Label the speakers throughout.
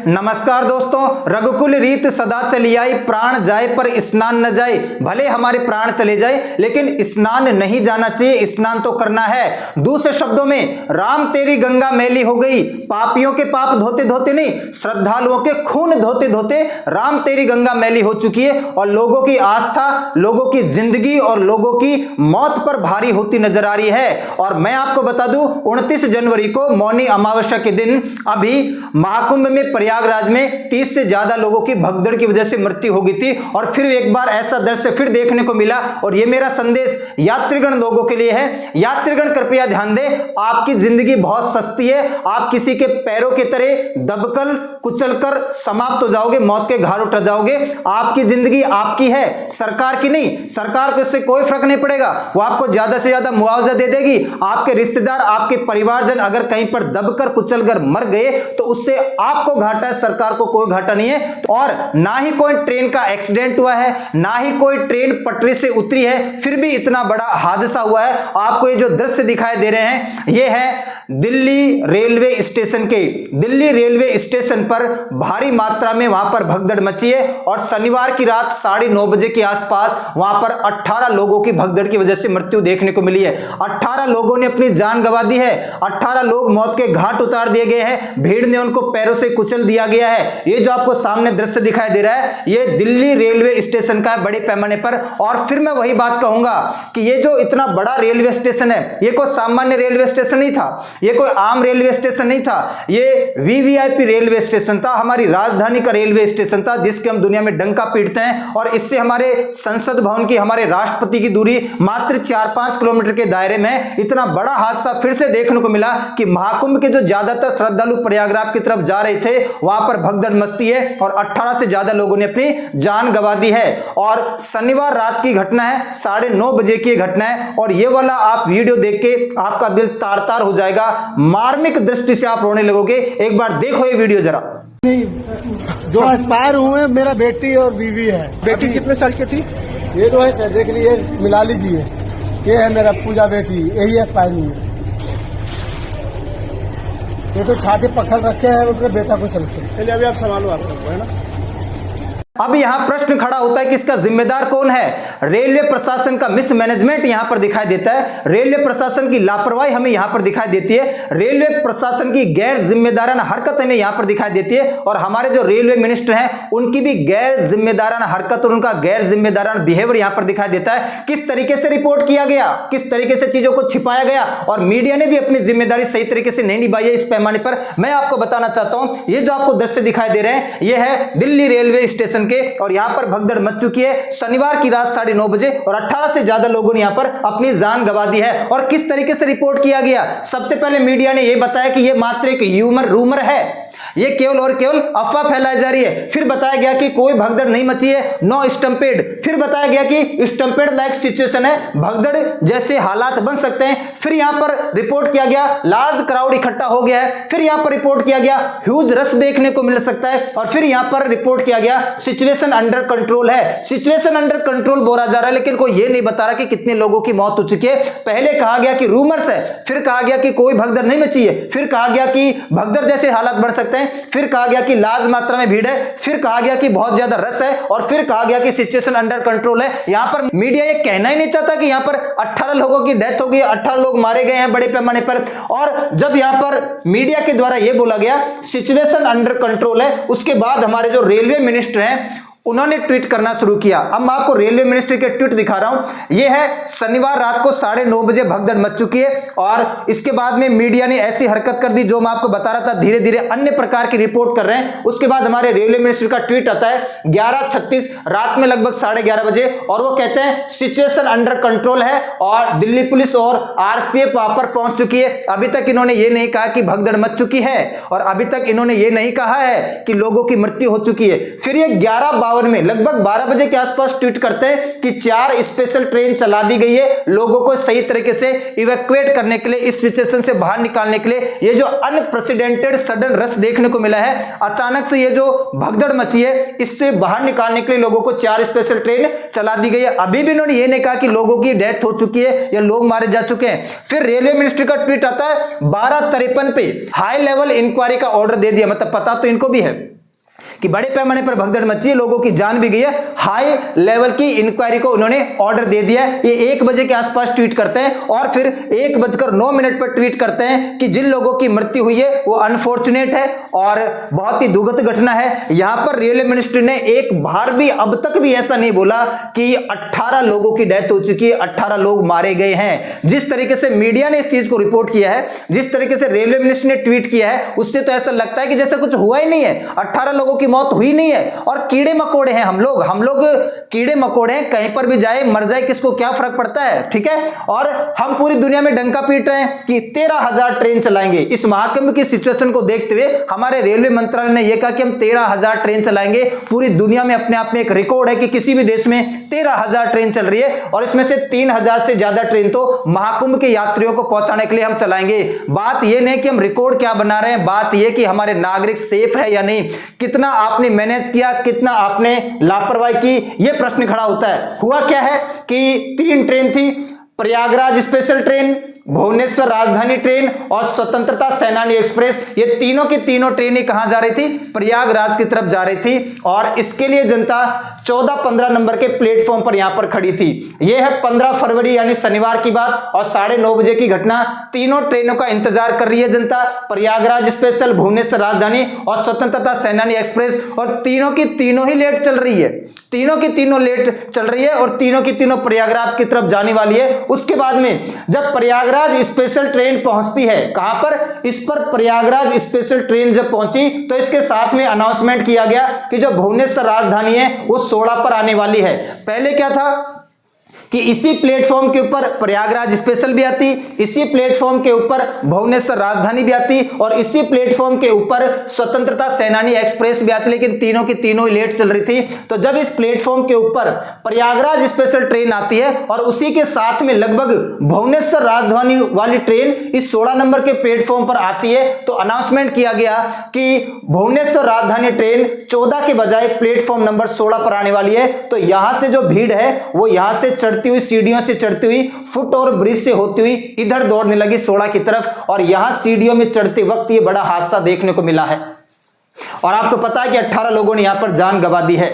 Speaker 1: नमस्कार दोस्तों, रघुकुल रीत सदा चली आई, प्राण जाए पर स्नान न जाए। भले हमारे प्राण चले जाए लेकिन स्नान नहीं जाना चाहिए, स्नान तो करना है। दूसरे शब्दों में, राम तेरी गंगा मैली हो गई। पापियों के पाप धोते धोते नहीं, श्रद्धालुओं के खून धोते धोते राम तेरी गंगा मैली हो चुकी है और लोगों की आस्था, लोगों की जिंदगी और लोगों की मौत पर भारी होती नजर आ रही है। और मैं आपको बता दूं, 29 जनवरी को मौनी अमावस्या के दिन अभी महाकुंभ में प्रयागराज में 30 से ज्यादा लोगों की भगदड़ की वजह से मृत्यु हो गई थी। और फिर एक बार ऐसा दृश्य फिर देखने को मिला। और ये मेरा संदेश यात्रीगण लोगों के लिए है। यात्रीगण कृपया ध्यान दें, आपकी जिंदगी बहुत सस्ती है। आप किसी के पैरों की तरह दबकर कुचलकर समाप्त हो जाओगे, मौत के घाट उतर जाओगे। आपकी जिंदगी आपकी है, सरकार की नहीं। सरकार को इससे कोई फर्क नहीं पड़ेगा, वो आपको ज्यादा से ज्यादा मुआवजा दे देगी। आपके रिश्तेदार, आपके परिवारजन अगर कहीं पर दबकर कुचलकर मर गए तो उससे आपको घाटा है, सरकार को कोई घाटा नहीं है। और ना ही कोई ट्रेन का एक्सीडेंट हुआ है, ना ही कोई ट्रेन पटरी से उतरी है, फिर भी इतना बड़ा हादसा हुआ है। आपको ये जो दृश्य दिखाई दे रहे हैं, ये है दिल्ली रेलवे स्टेशन के। दिल्ली रेलवे स्टेशन पर भारी मात्रा में वहां पर भगदड़ मची है और शनिवार की रात 9:30 बजे के आसपास वहां पर 18 लोगों की भगदड़ की वजह से मृत्यु देखने को मिली है। 18 लोगों ने अपनी जान गंवा दी है। 18 लोग मौत के घाट उतार दिए गए हैं। भीड़ ने उनको पैरों से कुचल दिया गया है। ये जो आपको सामने दृश्य दिखाई दे रहा है, ये दिल्ली रेलवे स्टेशन का है बड़े पैमाने पर। और फिर मैं वही बात कहूंगा कि ये जो इतना बड़ा रेलवे स्टेशन है, ये कोई सामान्य रेलवे स्टेशन नहीं था, ये कोई आम रेलवे स्टेशन नहीं था, ये वीवीआईपी रेलवे स्टेशन था। हमारी राजधानी का रेलवे स्टेशन था जिसके हम दुनिया में डंका पीटते हैं। और इससे हमारे संसद भवन की, हमारे राष्ट्रपति की दूरी मात्र 4-5 किलोमीटर के दायरे में। इतना बड़ा हादसा फिर से देखने को मिला कि महाकुंभ के जो ज्यादातर श्रद्धालु प्रयागराज की तरफ जा रहे थे, वहां पर भगदड़ मचती है और 18 से ज्यादा लोगों ने अपनी जान गंवा दी है। और शनिवार रात की घटना है, 9:30 बजे की घटना है। और ये वाला आप वीडियो देख के आपका दिल तार तार हो जाएगा, मार्मिक दृष्टि से आप रोने लगोगे। एक बार देखो ये वीडियो जरा।
Speaker 2: जो एक्सपायर हुए मेरा बेटी और बीवी है।
Speaker 3: बेटी कितने साल की थी?
Speaker 2: ये जो है सर, देख लीजिए, मिला लीजिए, ये है मेरा पूजा बेटी, यही एक्सपायर हुई है। ये तो छाती पत्थर रखे हैं, अपने बेटा को चलते।
Speaker 3: चलिए अभी आप संभालो आप सबको, है ना।
Speaker 1: अब यहां प्रश्न खड़ा होता है कि इसका जिम्मेदार कौन है। रेलवे प्रशासन का मिसमैनेजमेंट यहां पर दिखाई देता है। रेलवे प्रशासन की लापरवाही हमें यहां पर दिखाई देती है। रेलवे प्रशासन की गैर जिम्मेदाराना हरकत हमें यहां पर दिखाई देती है। और हमारे जो रेलवे मिनिस्टर हैं, उनकी भी गैर जिम्मेदाराना हरकत और उनका गैर जिम्मेदाराना बिहेवियर यहां पर दिखाई देता है। किस तरीके से रिपोर्ट किया गया, किस तरीके से चीजों को छिपाया गया, और मीडिया ने भी अपनी जिम्मेदारी सही तरीके से नहीं निभाई है। इस पैमाने पर मैं आपको बताना चाहता हूं, ये जो आपको दृश्य दिखाई दे रहे हैं, ये है दिल्ली रेलवे स्टेशन के। और यहां पर भगदड़ मच चुकी है शनिवार की रात 9:30 बजे और 18 से ज्यादा लोगों ने यहां पर अपनी जान गंवा दी है। और किस तरीके से रिपोर्ट किया गया, सबसे पहले मीडिया ने यह बताया कि यह मात्र एक रूमर है, ये केवल और केवल अफवाह फैलाई जा रही है। फिर बताया गया कि कोई भगदड़ नहीं मची है, नो स्टंपेड। फिर बताया गया कि स्टंपेड लाइक सिचुएशन है, भगदड़ जैसे हालात बन सकते हैं। फिर यहां पर रिपोर्ट किया गया लार्ज क्राउड इकट्ठा हो गया है। फिर यहां पर रिपोर्ट किया गया ह्यूज रश देखने को मिल सकता है। और फिर यहां पर रिपोर्ट किया गया सिचुएशन अंडर कंट्रोल है। सिचुएशन अंडर कंट्रोल बोला जा रहा है, लेकिन कोई ये नहीं बता रहा कि कितने लोगों की मौत हो चुकी है। पहले कहा गया कि रूमर्स है, फिर कहा गया कि कोई भगदड़ नहीं मची है, फिर कहा गया कि भगदड़ जैसे हालात बढ़ सकते हैं, फिर कहा गया कि लार्ज मात्रा में भीड़ है, फिर कहा गया कि बहुत ज्यादा रस है, और फिर कहा गया कि सिचुएशन अंडर कंट्रोल है। यहां पर मीडिया ये कहना ही नहीं चाहता कि यहां पर 18 लोगों की डेथ हो गई, 18 लोग मारे गए हैं बड़े पैमाने पर। और जब यहां पर मीडिया के द्वारा यह बोला गया सिचुएशन अंडर कंट्रोल है, उसके बाद हमारे जो रेलवे मिनिस्टर हैं उन्होंने ट्वीट करना शुरू किया। अब मैं आपको रेलवे मिनिस्ट्री के ट्वीट दिखा रहा हूं। यह है शनिवार रात को 9:30 बजे भगदड़ मच चुकी है। और इसके बाद में मीडिया ने ऐसी हरकत कर दी जो मैं आपको बता रहा था, धीरे धीरे अन्य प्रकार की रिपोर्ट कर रहे हैं। उसके बाद हमारे रेलवे मिनिस्ट्री का ट्वीट आता है 11:36 रात में लगभग 11:30 बजे, और वो कहते हैं सिचुएशन अंडर कंट्रोल है और दिल्ली पुलिस और आरपीएफ वहां पर पहुंच चुकी है। अभी तक इन्होंने ये नहीं कहा कि भगदड़ मच चुकी है, और अभी तक इन्होंने ये नहीं कहा है कि लोगों की मृत्यु हो चुकी है। फिर ये 11:52 1952 में लगभग 12 बजे के आसपास ट्वीट करते हैं कि 4 स्पेशल ट्रेन चला दी गई है लोगों को सही तरीके से इवैक्यूएट करने के लिए, इस सिचुएशन से बाहर निकालने के लिए। ये जो अनप्रेसिडेंटेड सडन रश देखने को मिला है, अचानक से ये जो भगदड़ मची है, इससे बाहर निकालने के लिए लोगों को 4 स्पेशल ट्रेन चला दी गई है। अभी भी इन्होंने ये नहीं कहा कि लोगों की डेथ हो चुकी है या लोग मारे जा चुके हैं। फिर रेलवे मिनिस्ट्री का ट्वीट आता है 12:53 पे हाई लेवल इंक्वायरी का ऑर्डर दे दिया। मतलब पता तो इनको भी है कि बड़े पैमाने पर भगदड़ मची है, लोगों की जान भी गई है। हाई लेवल की इंक्वायरी को उन्होंने ऑर्डर दे दिया है। ये 1 बजे के आसपास ट्वीट करते हैं और फिर 1:09 पर ट्वीट करते हैं कि जिन लोगों की मृत्यु हुई है वो अनफॉर्चुनेट है और बहुत ही दुखद घटना है। यहां पर रेलवे मिनिस्ट्री ने एक बार भी अब तक भी ऐसा नहीं बोला कि 18 लोगों की डेथ हो चुकी है, 18 लोग मारे गए हैं। जिस तरीके से मीडिया ने इस चीज को रिपोर्ट किया है, जिस तरीके से रेलवे मिनिस्ट्री ने ट्वीट किया है, उससे तो ऐसा लगता है कि जैसे कुछ हुआ ही नहीं है, 18 लोगों की मौत हुई नहीं है। और कीड़े मकोड़े हैं हम लोग कीड़े मकोड़े हैं, कहीं पर भी जाए मर जाए किसको क्या फर्क पड़ता है, ठीक है। और हम पूरी दुनिया में डंका पीट रहे हैं कि 13,000 ट्रेन चलाएंगे। इस महाकुंभ की सिचुएशन को देखते हुए हमारे रेलवे मंत्रालय ने यह कहा कि हम 13,000 ट्रेन चलाएंगे। पूरी दुनिया में अपने आप में एक रिकॉर्ड है कि किसी भी देश में 13,000 ट्रेन चल रही है और इसमें से 3,000 से ज्यादा ट्रेन तो महाकुंभ के यात्रियों को पहुंचाने के लिए हम चलाएंगे। बात यह नहीं कि हम रिकॉर्ड क्या बना रहे हैं, बात यह कि हमारे नागरिक सेफ है या नहीं, कितना आपने मैनेज किया, कितना आपने लापरवाही की, यह प्रश्न खड़ा होता है। हुआ क्या है कि 3 ट्रेन थी, Prayagraj special train, Bhubaneswar Rajdhani train और स्वतंत्रता सेनानी एक्सप्रेस। ये तीनों की तीनों ट्रेनें कहां जा रही थी? प्रयागराज की तरफ जा रही थी। और इसके लिए जनता 14-15 नंबर के प्लेटफॉर्म पर यहां पर खड़ी थी। यह है 15 फरवरी यानी शनिवार की बात और 9:30 बजे की घटना। तीनों ट्रेनों का इंतजार कर रही है जनता, प्रयागराज स्पेशल, भुवनेश्वर राजधानी और स्वतंत्रता सेनानी एक्सप्रेस। और तीनों की तीनों ही लेट चल रही है, तीनों की तीनों लेट चल रही है और तीनों की तीनों प्रयागराज की तरफ जाने वाली है। उसके बाद में जब प्रयागराज स्पेशल ट्रेन पहुंचती है, कहां पर? इस पर प्रयागराज स्पेशल ट्रेन जब पहुंची तो इसके साथ में अनाउंसमेंट किया गया कि जो भुवनेश्वर राजधानी है वो 16 पर आने वाली है। पहले क्या था कि इसी प्लेटफॉर्म के ऊपर प्रयागराज स्पेशल भी आती, इसी प्लेटफॉर्म के ऊपर भुवनेश्वर राजधानी भी आती और इसी प्लेटफॉर्म के ऊपर स्वतंत्रता सेनानी एक्सप्रेस भी आती, लेकिन तीनों की तीनों ही लेट चल रही थी। तो जब इस प्लेटफॉर्म के ऊपर प्रयागराज स्पेशल ट्रेन आती है और उसी के साथ में लगभग भुवनेश्वर राजधानी वाली ट्रेन इस 16 नंबर के प्लेटफॉर्म पर आती है, तो अनाउंसमेंट किया गया कि भुवनेश्वर राजधानी ट्रेन 14 के बजाय प्लेटफॉर्म नंबर 16 पर आने वाली है। तो यहां से जो भीड़ है वो यहां से चढ़ती हुई, सीढ़ियों से चढ़ती हुई, फुट और ब्रिज से होती हुई इधर दौड़ने लगी 16 की तरफ। और यहां सीढ़ियों में चढ़ते वक्त ये बड़ा हादसा देखने को मिला है और आपको पता है कि 18 लोगों ने यहां पर जान गंवा दी है।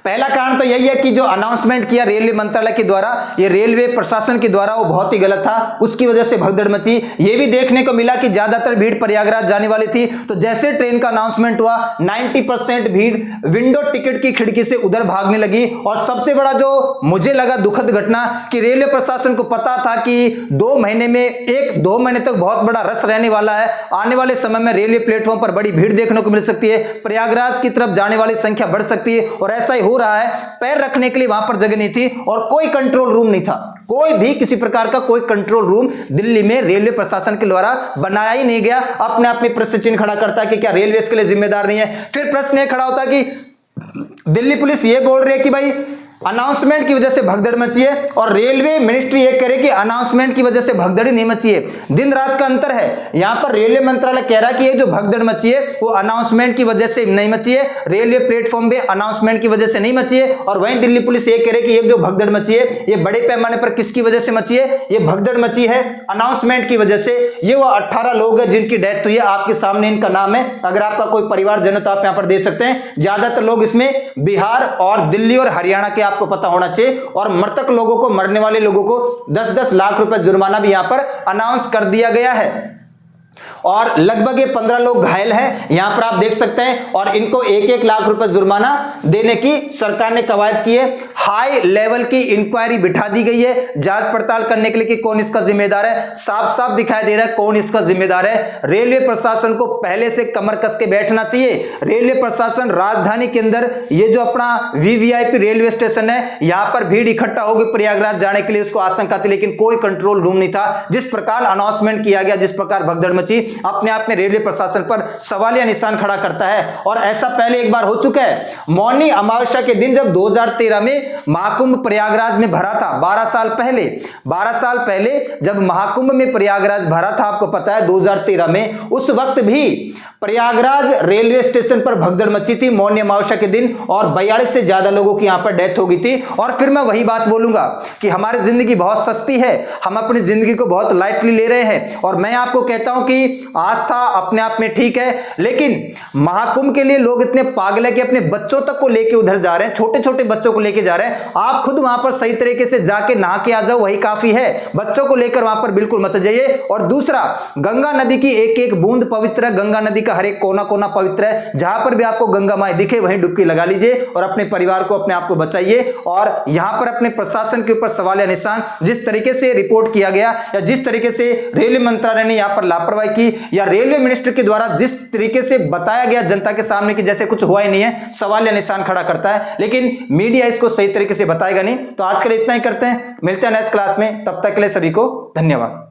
Speaker 1: पहला कारण तो यही है कि जो अनाउंसमेंट किया रेलवे मंत्रालय के द्वारा, ये रेलवे प्रशासन के द्वारा, वो बहुत ही गलत था, उसकी वजह से भगदड़ मची। ये भी देखने को मिला कि ज्यादातर भीड़ प्रयागराज जाने वाली थी। तो जैसे ट्रेन का अनाउंसमेंट हुआ 90% भीड़ विंडो टिकट की खिड़की से उधर भागने लगी। और सबसे बड़ा जो मुझे लगा दुखद घटना कि रेलवे प्रशासन को पता था कि 2 महीने में 1-2 महीने तक बहुत बड़ा रश रहने वाला है, आने वाले समय में रेलवे प्लेटफॉर्म पर बड़ी भीड़ देखने को मिल सकती है, प्रयागराज की तरफ जाने वाली संख्या बढ़ सकती है। और ऐसा ही हो रहा है, पैर रखने के लिए वहां पर जगह नहीं थी और कोई कंट्रोल रूम नहीं था, कोई भी किसी प्रकार का कोई कंट्रोल रूम दिल्ली में रेलवे प्रशासन के द्वारा बनाया ही नहीं गया। अपने आप में प्रश्न चिन्ह खड़ा करता है कि क्या रेलवे इसके लिए जिम्मेदार नहीं है। फिर प्रश्न यह खड़ा होता है कि दिल्ली पुलिस ये बोल रही है कि भाई अनाउंसमेंट की वजह से भगदड़ मची है और रेलवे मिनिस्ट्री ये कह रही है कि अनाउंसमेंट की वजह से भगदड़ नहीं मची है। दिन रात का अंतर है। यहां पर रेलवे मंत्रालय कह रहा है कि ये जो भगदड़ मची है वो अनाउंसमेंट की वजह से नहीं मची है, रेलवे प्लेटफॉर्म पे अनाउंसमेंट की वजह से नहीं मची है। और वहीं दिल्ली पुलिस ये कह रही है कि ये जो भगदड़ मची है ये बड़े पैमाने पर किसकी वजह से मची है? ये भगदड़ मची है अनाउंसमेंट की वजह से। ये वो 18 लोग हैं जिनकी डेथ हुई है, आपके सामने इनका नाम है। अगर आपका कोई परिवारजन तो आप यहां पर दे सकते हैं। ज्यादातर लोग इसमें बिहार और दिल्ली और हरियाणा के आपको पता होना चाहिए। और मृतक लोगों को, मरने वाले लोगों को 10-10 लाख रुपए जुर्माना भी यहां पर अनाउंस कर दिया गया है। और लगभग ये 15 लोग घायल हैं, यहां पर आप देख सकते हैं। और इनको 1-1 लाख रुपए जुर्माना देने की सरकार ने कवायद की है। हाई लेवल की इंक्वायरी बिठा दी गई है जांच पड़ताल करने के लिए कि कौन इसका जिम्मेदार है। साफ साफ दिखाई दे रहा है कौन इसका जिम्मेदार है। रेलवे प्रशासन को पहले से कमर कस के बैठना चाहिए। रेलवे प्रशासन राजधानी के अंदर ये जो अपना वीवीआईपी रेलवे स्टेशन है, यहां पर भीड़ इकट्ठा होगी प्रयागराज जाने के लिए, उसको आशंका थी, लेकिन कोई कंट्रोल रूम नहीं था। जिस प्रकार अनाउंसमेंट किया गया, जिस प्रकार भगदड़ मची, अपने आप में रेलवे प्रशासन पर सवालिया निशान खड़ा करता है। और ऐसा पहले एक बार हो चुका है। मौनी अमावस्या के दिन जब 2013 में महाकुंभ प्रयागराज में भरा था, 12 साल पहले जब महाकुंभ में प्रयागराज भरा था, आपको पता है 2013 में, उस वक्त भी प्रयागराज रेलवे स्टेशन पर भगदड़ मची थी मौनी अमावस्या के दिन, और 42 से ज्यादा लोगों की यहां पर डेथ हो गई थी। और फिर मैं वही बात बोलूंगा कि हमारी जिंदगी बहुत सस्ती है, हम अपनी जिंदगी को बहुत लाइटली ले रहे हैं। और मैं आपको कहता हूं कि आस्था अपने आप में ठीक है, लेकिन महाकुंभ के लिए लोग इतने पागल है कि अपने बच्चों तक को लेके उधर जा रहे हैं, छोटे छोटे बच्चों को लेके जा रहे हैं। आप खुद वहां पर सही तरीके से जाके नहा के आ जाओ, वही काफी है। बच्चों को लेकर वहां पर बिल्कुल मत जाइए। और दूसरा, गंगा नदी की एक एक बूंद पवित्र है, गंगा नदी का हर एक कोना कोना पवित्र है। जहां पर भी आपको गंगा माई दिखे वहीं डुबकी लगा लीजिए और अपने परिवार को, अपने आप को बचाइए। और यहां पर अपने प्रशासन के ऊपर सवालिया निशान, जिस तरीके से रिपोर्ट किया गया या जिस तरीके से रेलवे मंत्रालय ने यहां पर लापरवाही की, या रेलवे मिनिस्टर के द्वारा जिस तरीके से बताया गया जनता के सामने कि जैसे कुछ हुआ ही नहीं है, सवालिया निशान खड़ा करता है। लेकिन मीडिया इसको सही तरीके से बताएगा नहीं। तो आज के लिए इतना ही करते हैं, मिलते हैं नेक्स्ट क्लास में। तब तक के लिए सभी को धन्यवाद।